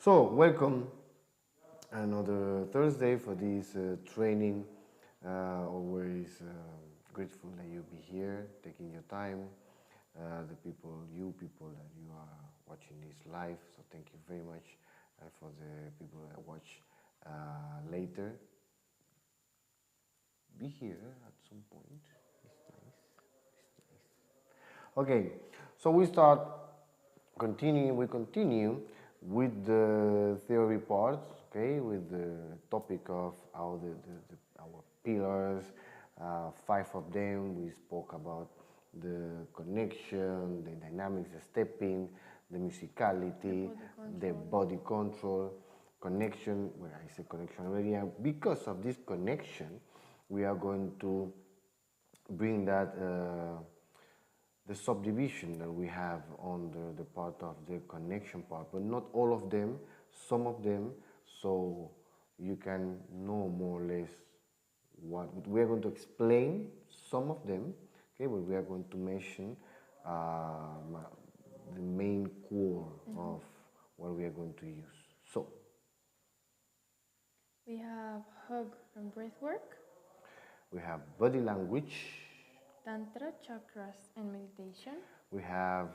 So, welcome another Thursday for this training. Always grateful that you be here, taking your time. You people that you are watching this live. So, thank you very much. And for the people that watch later, be here at some point. It's nice. It's nice. Okay, so we continue with the theory part, okay, with the topic of how our pillars, 5 of them. We spoke about the connection, the dynamics, the stepping, the musicality, the body control, connection. Well, I say connection already, and because of this connection, we are going to bring that the subdivision that we have on the part of the connection part, but not all of them, some of them, so you can know more or less what we are going to explain some of them, okay, but we are going to mention the main core of what we are going to use. So we have hug and breath work, we have body language, tantra, chakras, and meditation. we have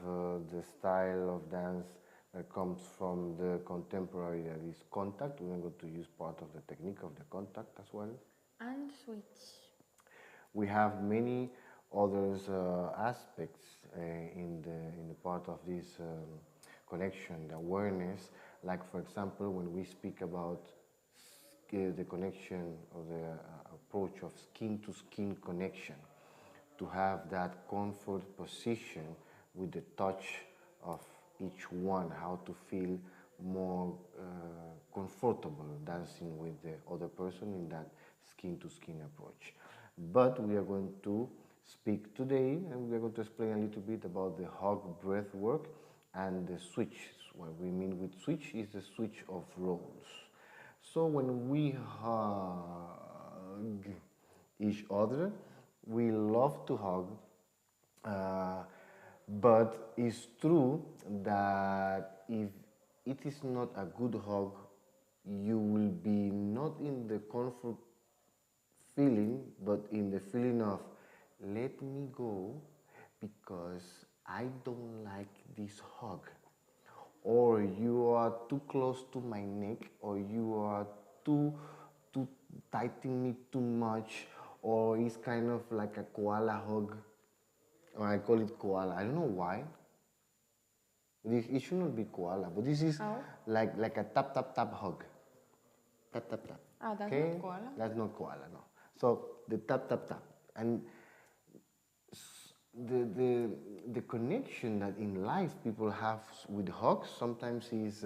the style of dance that comes from the contemporary, that is contact. We are going to use part of the technique of the contact as well. And switch. We have many others aspects in the part of this connection, the awareness. Like for example, when we speak about the connection or the approach of skin to skin connection, to have that comfort position with the touch of each one, how to feel more comfortable dancing with the other person in that skin-to-skin approach. But we are going to speak today, and we are going to explain a little bit about the hug breath work and the switch. What we mean with switch is the switch of roles. So when we hug each other, we love to hug, but it's true that if it is not a good hug, you will be not in the comfort feeling, but in the feeling of let me go because I don't like this hug, or you are too close to my neck, or you are too tightening me too much, or it's kind of like a koala hug, or I call it koala. I don't know why. It should not be koala, but this is like a tap tap tap hug. Tap tap tap. Oh, that's not koala. That's not koala, no. So the tap tap tap, and the connection that in life people have with hugs sometimes is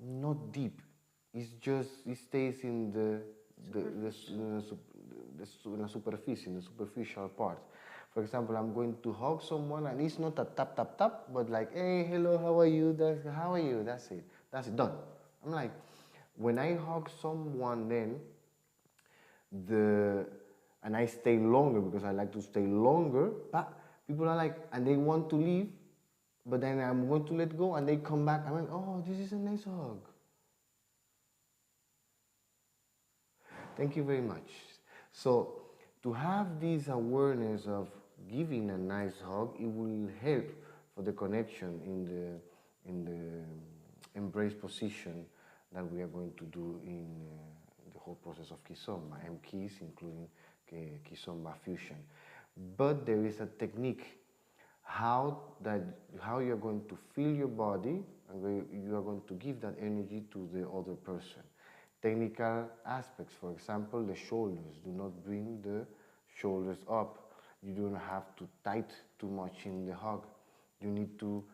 not deep. It's just it stays in the superficie, in the superficial part. For example, I'm going to hug someone, and it's not a tap tap tap, but like, hey, hello, how are you? How are you? That's it. That's it. Done. I'm like, when I hug someone, then and I stay longer because I like to stay longer. But people are like, and they want to leave, but then I'm going to let go, and they come back. I'm like, oh, this is a nice hug. Thank you very much. So to have this awareness of giving a nice hug, it will help for the connection in the embrace position that we are going to do in the whole process of Kizomba, MKIZ, including Kizomba fusion. But there is a technique how you're going to feel your body, and you are going to give that energy to the other person. Technical aspects, for example, the shoulders. Do not bring the shoulders up. You don't have to tight too much in the hug. You need to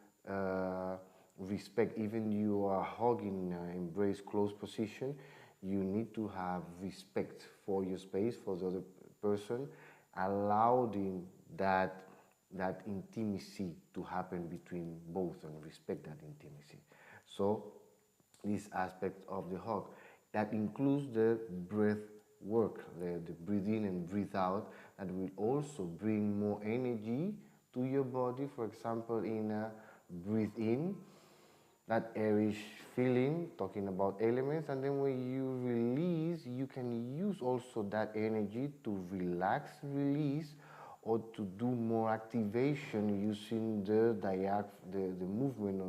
respect, even you are hugging embrace close position, you need to have respect for your space, for the other person, allowing that intimacy to happen between both, and respect that intimacy. So this aspect of the hug, that includes the breath work, the breathe in and breathe out, that will also bring more energy to your body. For example, in a breathe in, that airish feeling, talking about elements, and then when you release, you can use also that energy to relax, release, or to do more activation using the movement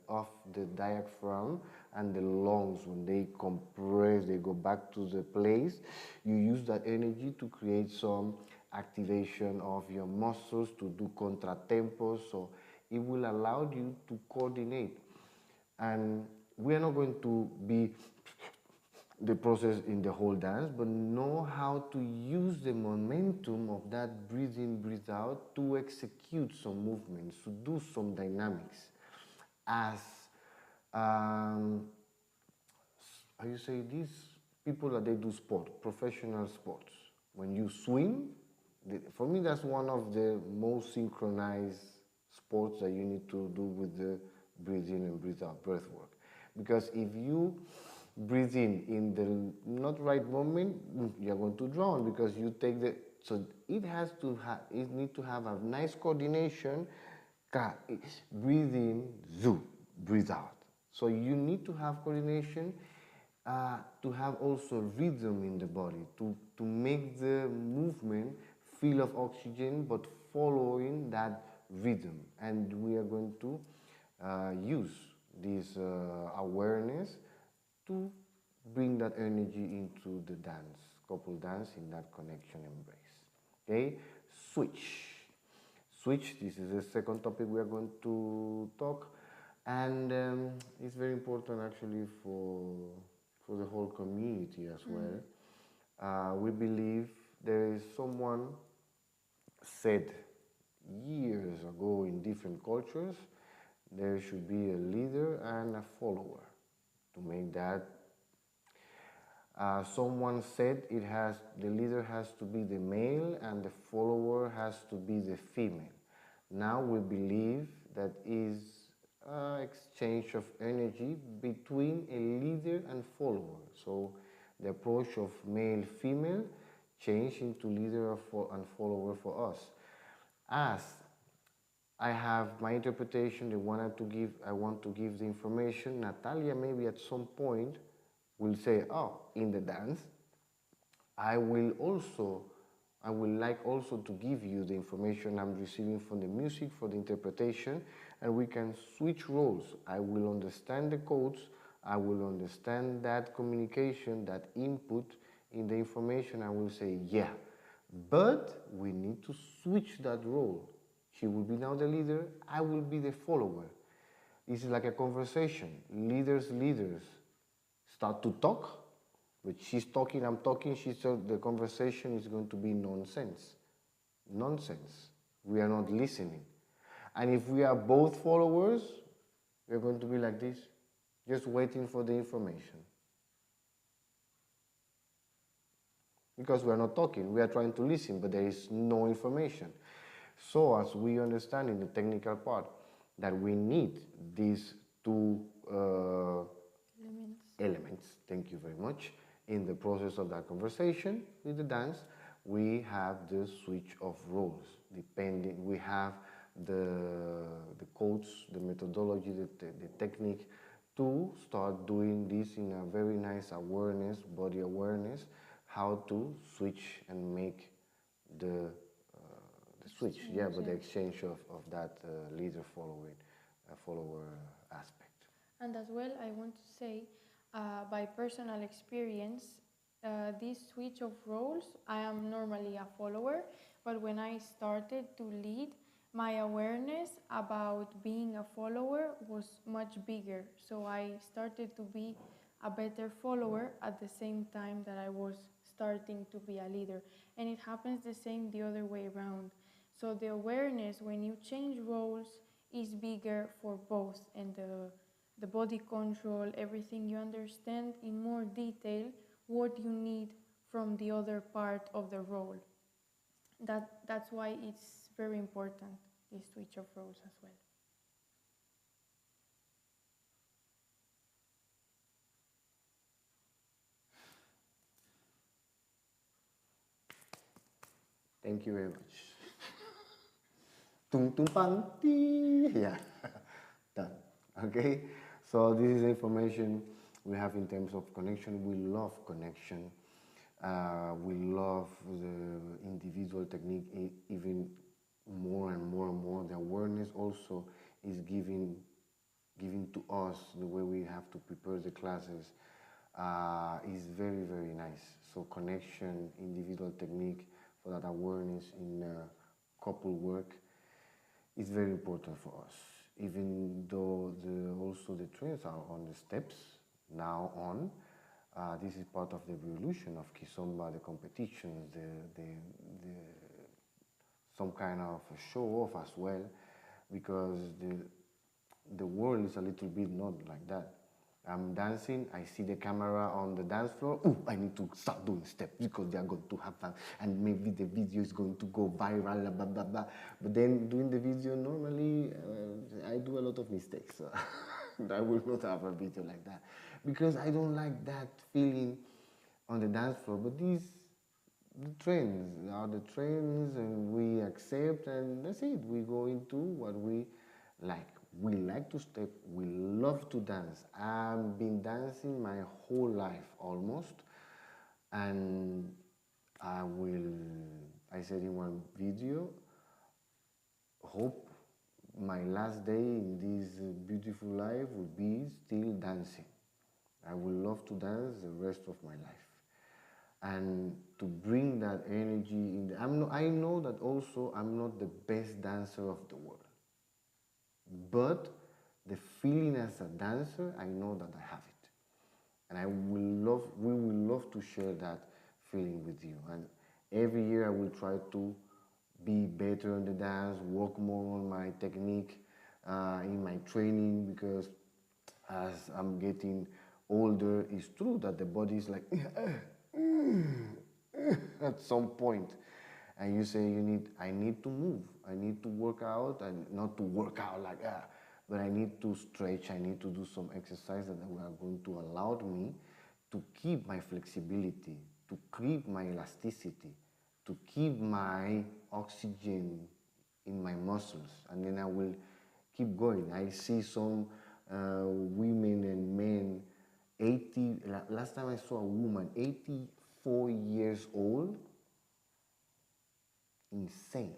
of the diaphragm and the lungs. When they compress, they go back to the place. You use that energy to create some activation of your muscles, to do contratempos, so it will allow you to coordinate. And we are not going to be the process in the whole dance, but know how to use the momentum of that breathe in, breathe out to execute some movements, to do some dynamics. As how you say this? People that they do sport, professional sports. When you swim, for me that's one of the most synchronized sports that you need to do with the breathe in and breathe out breath work. Because if you breathe in the not right moment, you're going to drown, because you take the, so it has to have, it need to have a nice coordination. Breathe in, zoo, breathe out. So you need to have coordination, to have also rhythm in the body, to make the movement feel of oxygen, but following that rhythm. And we are going to use this awareness to bring that energy into the dance, couple dance, in that connection embrace. Okay, switch. Switch, this is the second topic we are going to talk, and it's very important actually for the whole community as well. We believe there is someone said years ago in different cultures, there should be a leader and a follower. To make that, someone said the leader has to be the male and the follower has to be the female. Now we believe that is exchange of energy between a leader and follower. So the approach of male-female changed into leader and follower for us. As I have my interpretation, I want to give the information. Natalia maybe at some point will say, oh, in the dance, I will like also to give you the information I'm receiving from the music for the interpretation, and we can switch roles. I will understand the codes, I will understand that communication, that input in the information. I will say, yeah, but we need to switch that role. She will be now the leader, I will be the follower. This is like a conversation. Leaders start to talk, but she's talking, I'm talking, the conversation is going to be nonsense. Nonsense. We are not listening. And if we are both followers, we're going to be like this, just waiting for the information. Because we are not talking, we are trying to listen, but there is no information. So as we understand in the technical part that we need these two elements, thank you very much, in the process of that conversation with the dance, we have the switch of roles. Depending, we have the codes, the methodology, the technique to start doing this in a very nice awareness, body awareness, how to switch and make the switch, yeah, but the exchange of that leader follower aspect. And as well, I want to say, by personal experience, this switch of roles, I am normally a follower, but when I started to lead, my awareness about being a follower was much bigger. So I started to be a better follower at the same time that I was starting to be a leader. And it happens the same the other way around. So the awareness when you change roles is bigger for both, and the body control, everything, you understand in more detail what you need from the other part of the role. That's why it's very important, this switch of roles as well. Thank you very much. Tung tung pang, yeah, done. Okay, So this is information we have in terms of connection. We love connection. We love the individual technique even more and more and more. The awareness also is giving to us the way we have to prepare the classes is very, very nice. So connection, individual technique for that awareness in couple work is very important for us. Even though also the trains are on the steps now on, this is part of the evolution of Kizomba, the competitions, some kind of show off as well, because the world is a little bit not like that. I'm dancing, I see the camera on the dance floor, oh, I need to start doing steps because they are going to have fun and maybe the video is going to go viral, blah, blah, blah. But then doing the video, normally I do a lot of mistakes. So I will not have a video like that because I don't like that feeling on the dance floor. But the trends are the trends and we accept and that's it. We go into what we like. We like to step, we love to dance. I've been dancing my whole life almost, and I said in one video, hope my last day in this beautiful life will be still dancing. I will love to dance the rest of my life. And to bring that energy in, I know that also I'm not the best dancer of the world. But the feeling as a dancer, I know that I have it. And we will love to share that feeling with you. And every year I will try to be better on the dance, work more on my technique, in my training, because as I'm getting older, it's true that the body is like, at some point. And you say I need to move, I need to work out, and not to work out like that, but I need to stretch, I need to do some exercise that are going to allow me to keep my flexibility, to keep my elasticity, to keep my oxygen in my muscles, and then I will keep going. I see some women and men, last time I saw a woman, 84 years old, insane.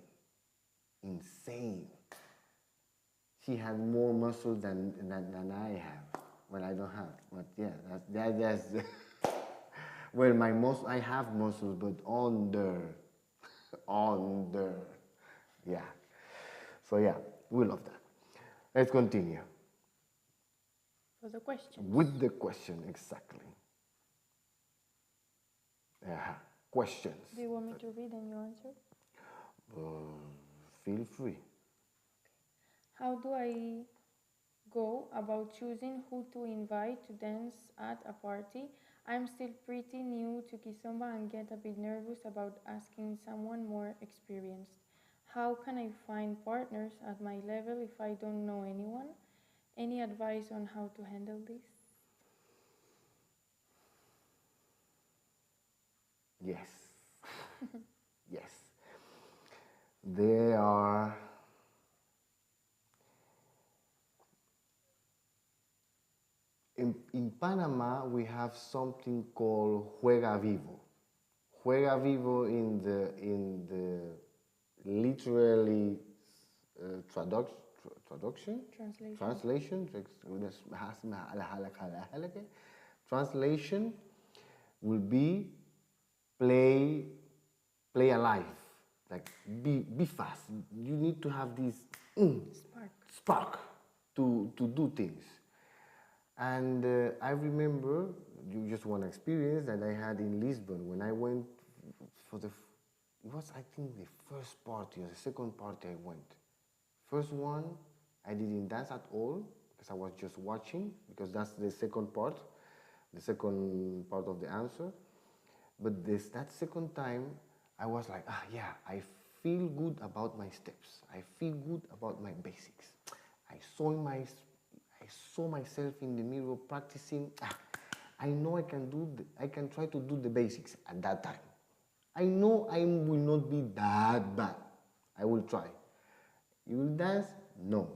She had more muscle than I have. Well, I don't have, but yeah, that's well, I have muscles, but under, yeah. So yeah, we love that. Let's continue. For the questions. With the question, exactly. Questions. Do you want me to read and you answer? Feel free. How do I go about choosing who to invite to dance at a party? I'm still pretty new to Kizomba and get a bit nervous about asking someone more experienced. How can I find partners at my level if I don't know anyone? Any advice on how to handle this? Yes. Yes. There are in Panama we have something called Juega Vivo. Juega Vivo in the literally translation will be play alive, like be fast. You need to have this spark to do things. And I remember just one experience that I had in Lisbon when I went for it was I think the first party or the second party I went. First one, I didn't dance at all because I was just watching, because that's the second part of the answer. But that second time, I was like, yeah, I feel good about my steps. I feel good about my basics. I saw myself in the mirror practicing. I know I can try to do the basics at that time. I know I will not be that bad. I will try. You will dance? No.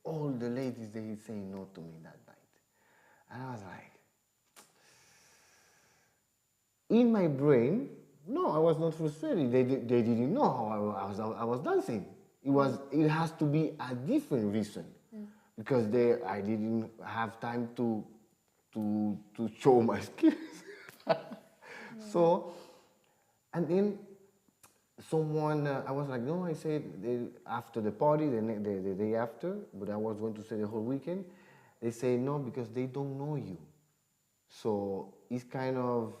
all the ladies, they say no to me that night. And I was like, in my brain, no, I was not frustrated. They didn't know how I was dancing. It has to be a different reason, because I didn't have time to show my skills. So, and then someone, I was like, no, I said after the party, the day after, but I was going to stay the whole weekend. They say no, because they don't know you. So it's kind of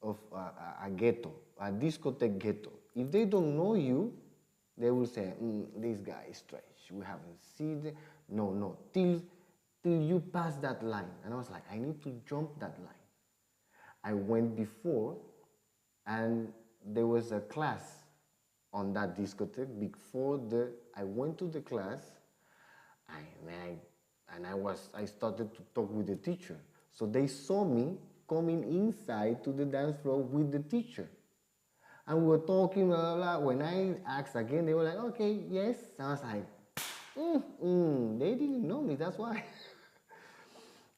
a ghetto, a discotheque ghetto. If they don't know you, they will say, this guy is strange. We haven't seen it. No, till you pass that line. And I was like, I need to jump that line. I went before, and there was a class on that discotheque. Before I went to the class, I started to talk with the teacher. So they saw me coming inside to the dance floor with the teacher. And we were talking, blah, blah, blah. When I asked again, they were like, okay, yes. And I was like, they didn't know me, that's why.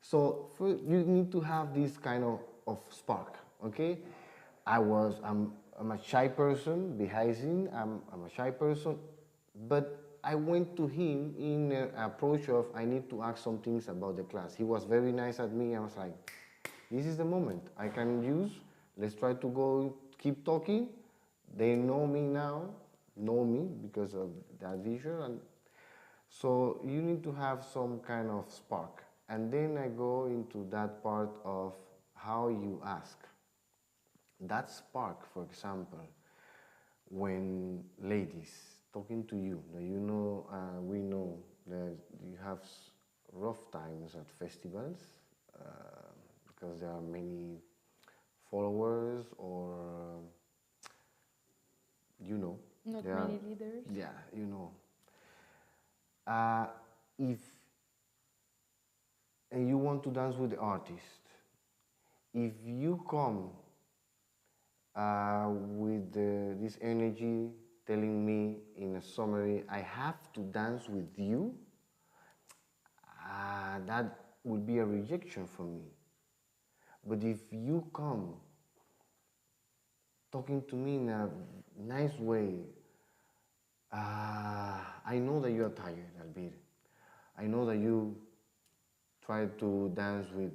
So you need to have this kind of spark, okay? I'm a shy person, behind him, I'm a shy person, but I went to him in an approach of, I need to ask some things about the class. He was very nice at me. I was like, this is the moment I can use. Let's try to go, keep talking. They know me now, because of that vision. And so you need to have some kind of spark. And then I go into that part of how you ask. That spark, for example, when ladies talking to you, we know that you have rough times at festivals because there are many followers, or Not there many are, leaders. yeah. If and you want to dance with the artist, if you come with this energy telling me in a summary, I have to dance with you, that would be a rejection for me. But if you come talking to me in a nice way, I know that you are tired, Albir. I know that you try to dance with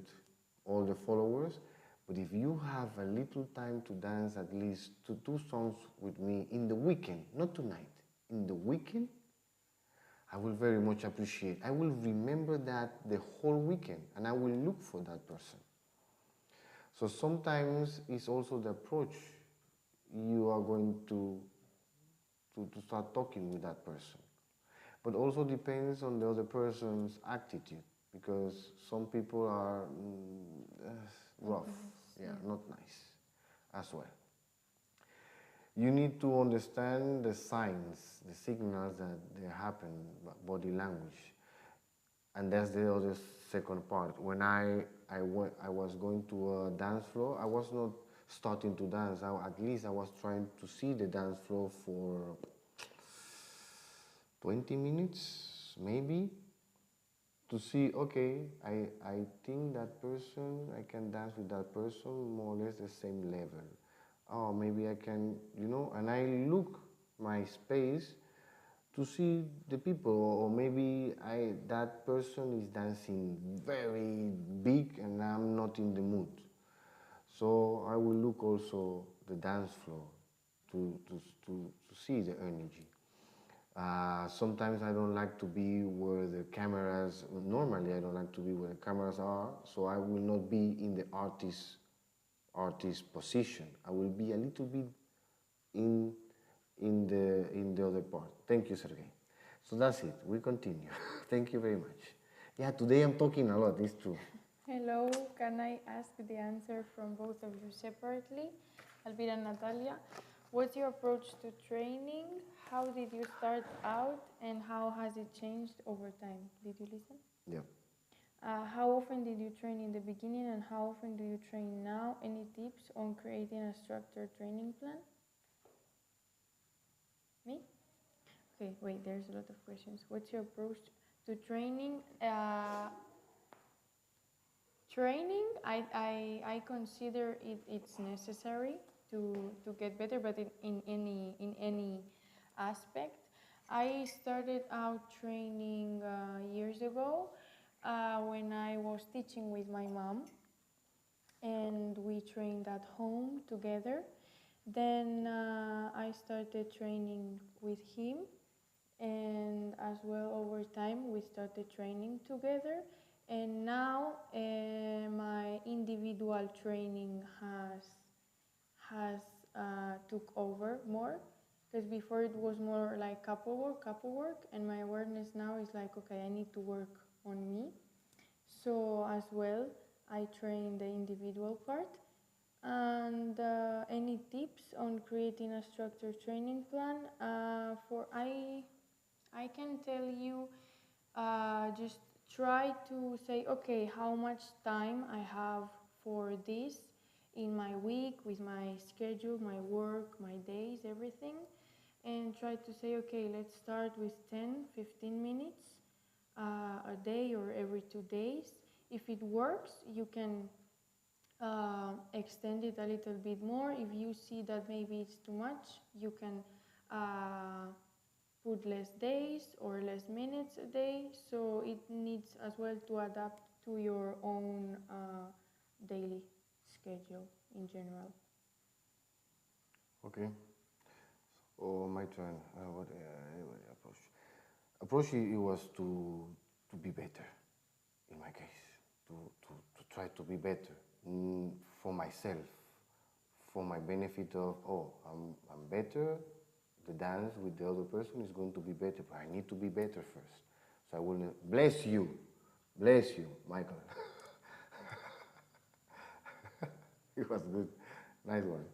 all the followers, but if you have a little time to dance at least two songs with me in the weekend, not tonight, in the weekend, I will very much appreciate. I will remember that the whole weekend, and I will look for that person. So sometimes it's also the approach you are going to start talking with that person. But also depends on the other person's attitude, because some people are rough, not nice as well. You need to understand the signs, the signals that they happen, body language. And that's the other second part. When I was going to a dance floor, I was not starting to dance. At least I was trying to see the dance floor for 20 minutes, maybe, to see, okay, I think that person, I can dance with that person more or less the same level. Oh, maybe I can, and I look my space to see the people, or maybe that person is dancing very big and I'm not in the mood. So I will look also the dance floor to see the energy. Sometimes I don't like to be where the cameras, normally I don't like to be where the cameras are, so I will not be in the artist position. I will be a little bit in the other part. Thank you, Sergey. So that's it. We continue. Thank you very much. Yeah, today I'm talking a lot. It's true. Hello, can I ask the answer from both of you separately? Elvira and Natalia, what's your approach to training? How did you start out and how has it changed over time? Did you listen? Yeah. How often did you train in the beginning and how often do you train now? Any tips on creating a structured training plan? Me? Okay, wait, there's a lot of questions. What's your approach to training. Training, I consider it's necessary to get better, but in any aspect. I started out training years ago when I was teaching with my mom, and we trained at home together. Then I started training with him, and as well over time we started training together. And now my individual training has took over more, because before it was more like couple work, and my awareness now is like, okay, I need to work on me. So as well, I train the individual part. And any tips on creating a structured training plan? I can tell you, just try to say, okay, how much time I have for this in my week, with my schedule, my work, my days, everything. And try to say, okay, let's start with 10, 15 minutes a day or every 2 days. If it works, you can extend it a little bit more. If you see that maybe it's too much, you can put less days or less minutes a day. So it needs as well to adapt to your own daily schedule in general. Okay. Oh, my turn. What approach? Approach it was to be better. In my case, to try to be better for myself, for my benefit of, oh, I'm better. The dance with the other person is going to be better, but I need to be better first. So I will bless you, Michael. It was good, nice one.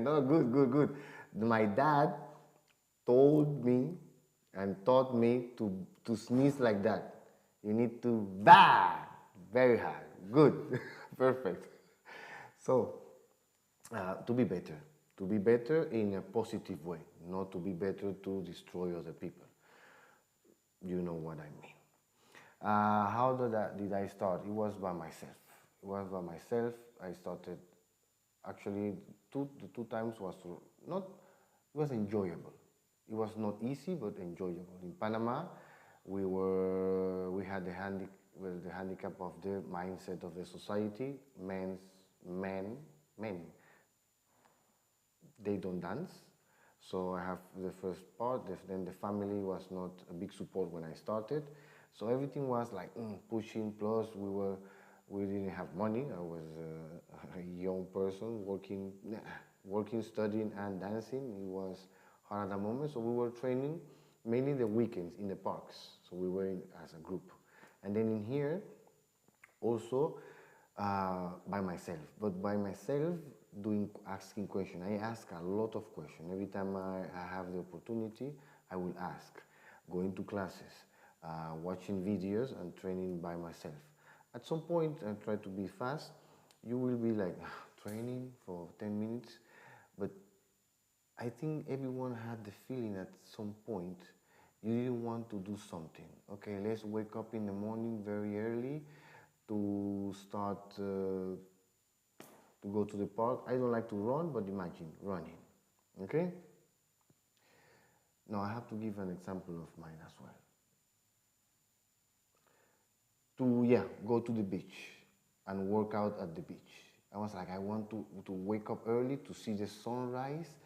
No, good. My dad told me and taught me to sneeze like that. You need to bah very hard. Good, perfect. So to be better in a positive way, not to be better to destroy other people. You know what I mean. How did I start? It was by myself. I started. Actually, the two times was not. It was enjoyable. It was not easy, but enjoyable. In Panama, we had the handicap of the mindset of the society. Men, they don't dance. So I have the first part. Then the family was not a big support when I started. So everything was like pushing. Plus, we didn't have money. I was a young person working, studying, and dancing. It was hard at the moment. So we were training mainly the weekends in the parks. So we were as a group. And then in here, also by myself. But by myself, asking questions. I ask a lot of questions. Every time I have the opportunity, I will ask. Going to classes, watching videos, and training by myself. At some point, I try to be fast. You will be like, training for 10 minutes. But I think everyone had the feeling at some point you didn't want to do something. Okay, let's wake up in the morning very early to start to go to the park. I don't like to run, but imagine running. Okay? Now I have to give an example of mine as well. Go to the beach and work out at the beach. I was like, I want to wake up early to see the sunrise.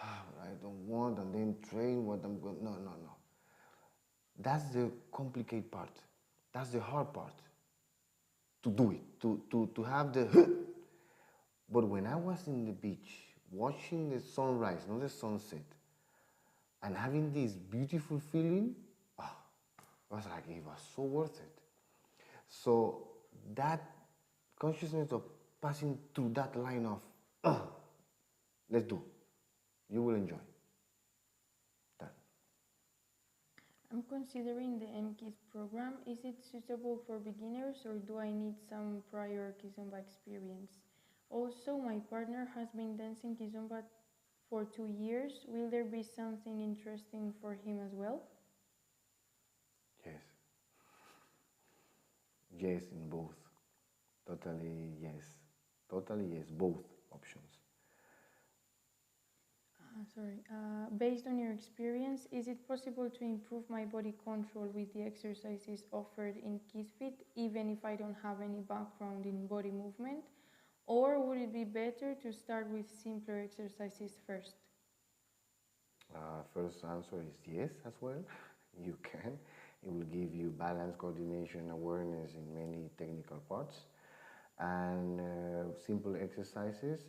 I don't want, and then train what I'm going. No. That's the complicated part. That's the hard part. To do it, to have the. But when I was in the beach, watching the sunrise, not the sunset, and having this beautiful feeling, I was like, it was so worth it. So that consciousness of passing through that line of, let's do, you will enjoy that. I'm considering the MKIZ program. Is it suitable for beginners, or do I need some prior Kizomba experience? Also, my partner has been dancing Kizomba for 2 years. Will there be something interesting for him as well? yes in both. Totally yes. Totally yes, both options. Sorry. Based on your experience, is it possible to improve my body control with the exercises offered in MKIZ, even if I don't have any background in body movement? Or would it be better to start with simpler exercises first? First answer is yes as well. You can. It will give you balance, coordination, awareness in many technical parts. And simple exercises.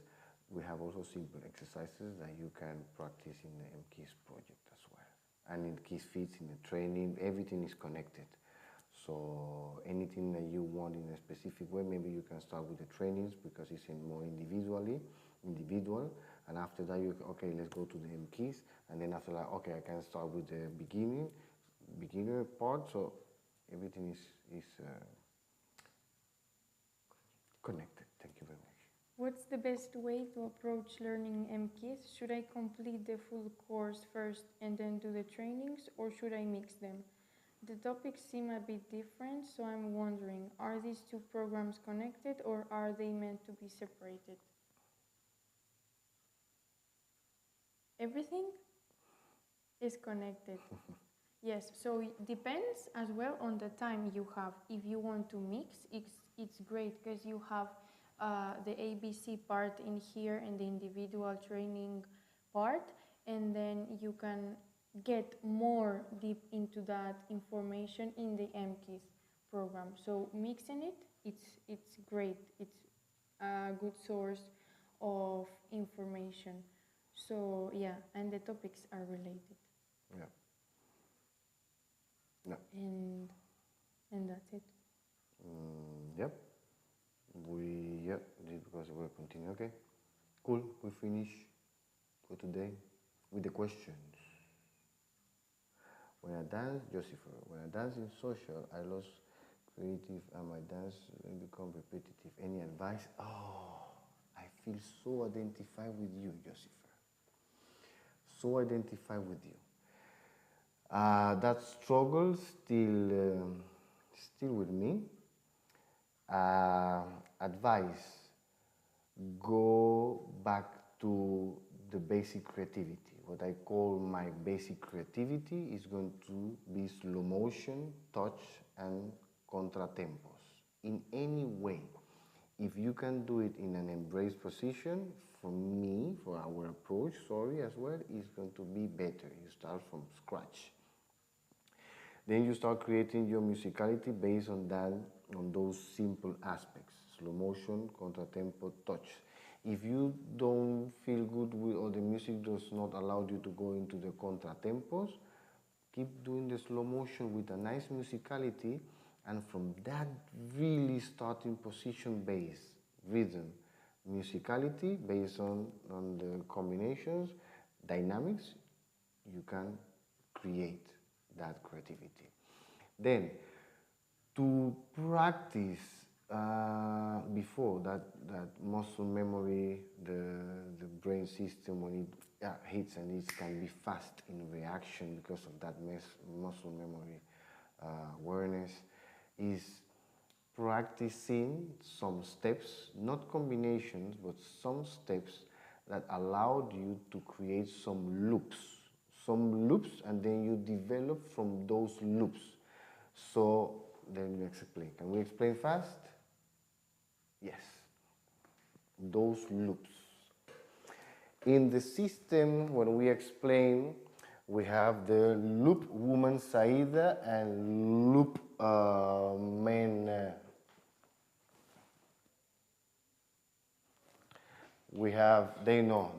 We have also simple exercises that you can practice in the MKIZ project as well. And in MKIZ Fits, in the training, everything is connected. So anything that you want in a specific way, maybe you can start with the trainings because it's more individual. And after that, okay, let's go to the MKIZ. And then after that, okay, I can start with the beginner part. So everything is connected. Thank you very much. What's the best way to approach learning MKIZ? Should I complete the full course first and then do the trainings, or should I mix them? The topics seem a bit different, so I'm wondering, are these two programs connected or are they meant to be separated? Everything is connected. Yes, so it depends as well on the time you have. If you want to mix, it's great because you have the ABC part in here and the individual training part, and then you can get more deep into that information in the MKIZ program. So mixing it, it's great. It's a good source of information. So yeah, and the topics are related. Yeah. No. And that's it. Yep. Because we'll continue. Okay. Cool. We finish for today with the questions. When I dance, Josepher, when I dance in social, I lost creative and my dance become repetitive. Any advice? Oh, I feel so identified with you, Josepher. So identified with you. That struggle still with me. Advice, go back to the basic creativity. What I call my basic creativity is going to be slow motion, touch, and contratempos. In any way, if you can do it in an embrace position, for our approach, as well, it's going to be better. You start from scratch. Then you start creating your musicality based on those simple aspects: slow motion, contratempo, touch. If you don't feel good with, or the music does not allow you to go into the contratempos, keep doing the slow motion with a nice musicality, and from that really starting position based rhythm, musicality based on the combinations, dynamics, you can create that creativity. Then, to practice before that muscle memory, the brain system, when it hits, and it can be fast in reaction because of that muscle memory awareness, is practicing some steps, not combinations, but some steps that allowed you to create some loops, and then you develop from those loops. So let me explain. Can we explain fast? Yes. Those loops. In the system, when we explain, we have the loop woman Saida and loop men. We have, they know.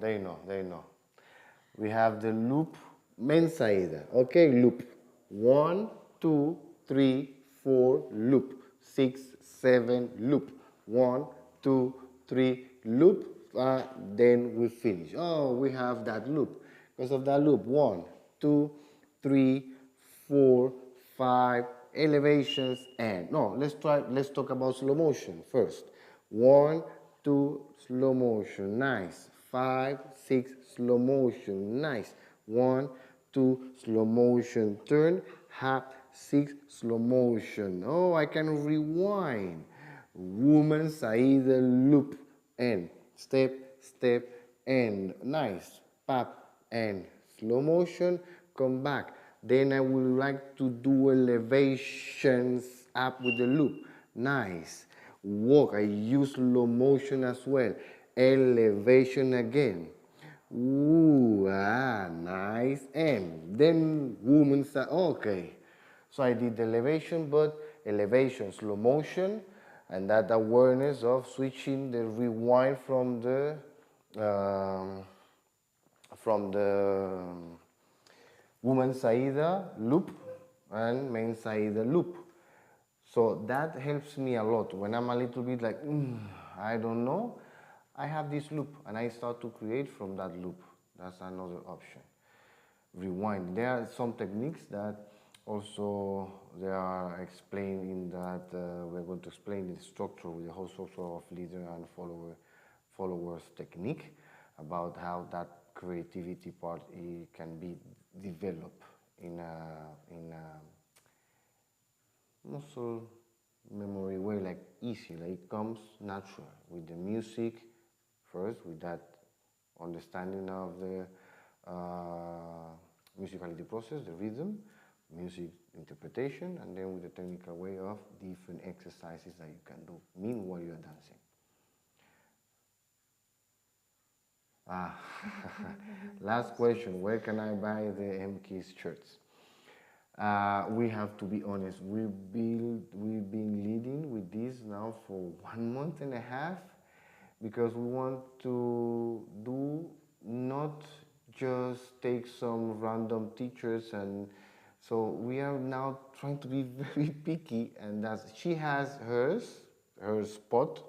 We have the loop men Saida. Okay, loop. 1, 2, 3, 4, loop. 6, 7, loop. 1, 2, 3, loop. Then we finish. Oh, we have that loop. Because of that loop, 1, 2, 3, 4, 5, elevations, and no, let's talk about slow motion first. 1, 2, slow motion, nice. 5, 6, slow motion, nice. 1, 2, slow motion, turn, half, 6, slow motion. Oh, I can rewind. Woman Saida loop and step, step, and nice. Pop and slow motion, come back. Then I would like to do elevations up with the loop. Nice. Walk, I use slow motion as well. Elevation again. Ooh, nice. And then woman side, okay. So I did elevation, but elevation, slow motion, and that awareness of switching the rewind um, from the woman Saida loop and main Saida loop. So that helps me a lot. When I'm a little bit like, I don't know, I have this loop and I start to create from that loop. That's another option. Rewind. There are some techniques that also they are explained in that we're going to explain the structure with the whole structure of leader and followers technique about how that creativity part can be developed in a muscle memory way, like easy, like it comes natural with the music first, with that understanding of the musicality process, the rhythm, music interpretation, and then with the technical way of different exercises that you can do meanwhile you're dancing. Last question, where can I buy the MKIZ shirts? We have to be honest, we've been leading with this now for 1 month and a half because we want to do not just take some random teachers, and so we are now trying to be very picky, and she has her spot.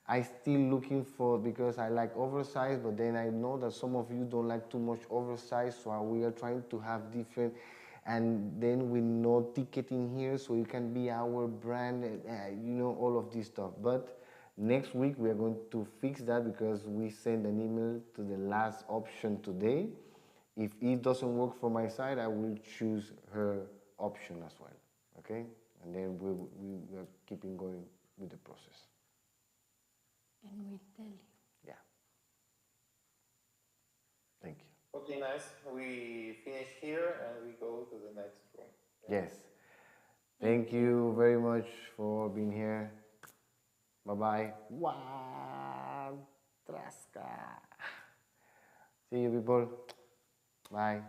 I still looking for, because I like oversized, but then I know that some of you don't like too much oversized, so we are trying to have different, and then with no ticketing here, so you can be our brand, all of this stuff. But next week we are going to fix that because we sent an email to the last option today. If it doesn't work for my side, I will choose her option as well, okay? And then we are keeping going with the process. And we'll tell you. Yeah. Thank you. Okay, nice. We finish here and we go to the next room. Yes. Thank you very much for being here. Bye-bye. Wow, Traska. See you people. Bye.